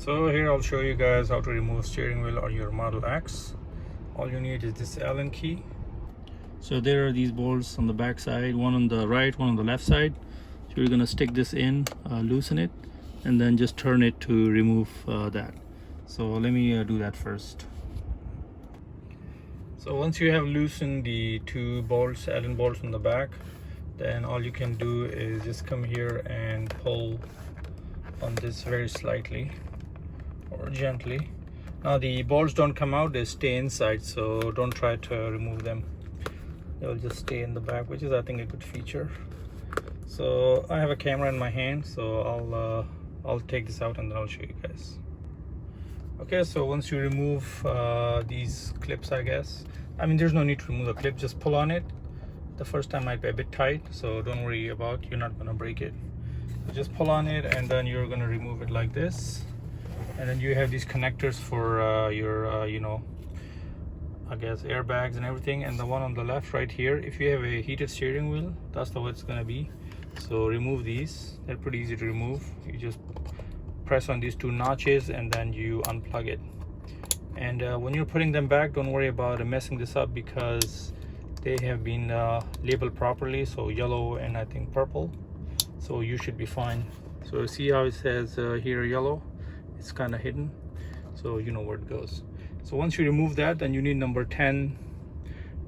So here I'll show you guys how to remove steering wheel on your Model X. All you need is this Allen key. So there are these bolts on the back side, one on the right, one on the left side. So you're gonna stick this in, loosen it, and then just turn it to remove that. So let me do that first. So once you have loosened the two bolts, Allen bolts on the back, then all you can do is just come here and pull on this very slightly or gently. Now the bolts don't come out, they stay inside, so don't try to remove them. They'll just stay in the back, which is I think a good feature. So I have a camera in my hand, so I'll take this out and then I'll show you guys. Okay, so once you remove these clips, I guess, I mean there's no need to remove the clip, just pull on it. The first time might be a bit tight, so don't worry about, you're not gonna break it. So just pull on it and then you're gonna remove it like this. And then you have these connectors for your you know, I guess airbags and everything. And the one on the left right here, if you have a heated steering wheel, that's the way it's gonna be. So remove these, they're pretty easy to remove. You just press on these two notches and then you unplug it. And when you're putting them back, don't worry about messing this up because they have been labeled properly, so yellow and I think purple, so you should be fine. So see how it says here yellow, it's kind of hidden, so you know where it goes. So once you remove that, then you need number 10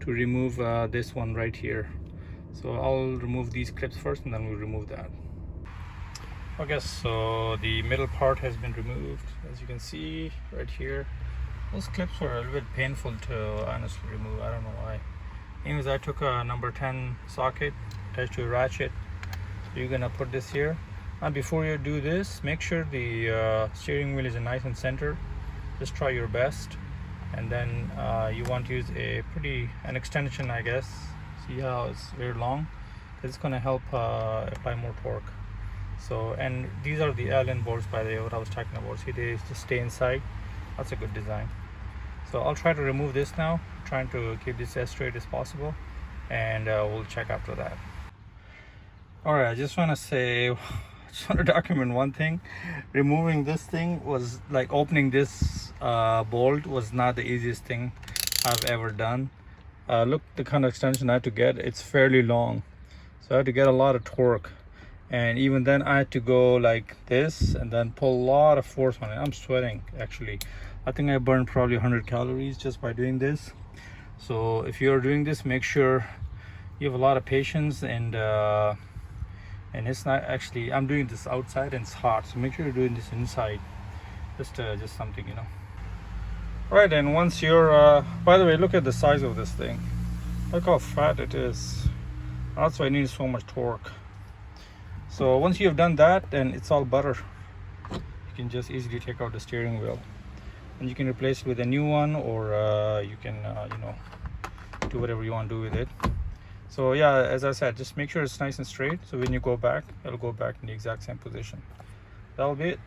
to remove this one right here. So I'll remove these clips first and then we'll remove that. Okay, so the middle part has been removed, as you can see right here. Those clips were a little bit painful to honestly remove, I don't know why. Anyways, I took a number 10 socket attached to a ratchet. So you're gonna put this here. Now before you do this, make sure the steering wheel is nice and centered. Just try your best. And then you want to use an extension, I guess. See how it's very long? It's gonna help apply more torque. So, and these are the Allen bolts, by the way, what I was talking about. See, they just stay inside. That's a good design. So I'll try to remove this now, trying to keep this as straight as possible, and we'll check after that. All right, I just want to say, I just want to document one thing. Removing this thing was like opening this bolt was not the easiest thing I've ever done. Look, the kind of extension I had to get, it's fairly long. So I had to get a lot of torque. And even then I had to go like this and then pull a lot of force on it. I'm sweating actually. I think I burned probably 100 calories just by doing this. So if you're doing this, make sure you have a lot of patience, and it's not actually, I'm doing this outside and it's hot, so make sure you're doing this inside. Just something, you know. Right, and once you're by the way, look at the size of this thing. Look how fat it is. That's why it needs so much torque. So once you have done that, then it's all butter. You can just easily take out the steering wheel, and you can replace it with a new one, or you can you know, do whatever you want to do with it. So yeah, as I said, just make sure it's nice and straight, so when you go back, it'll go back in the exact same position. That'll be it.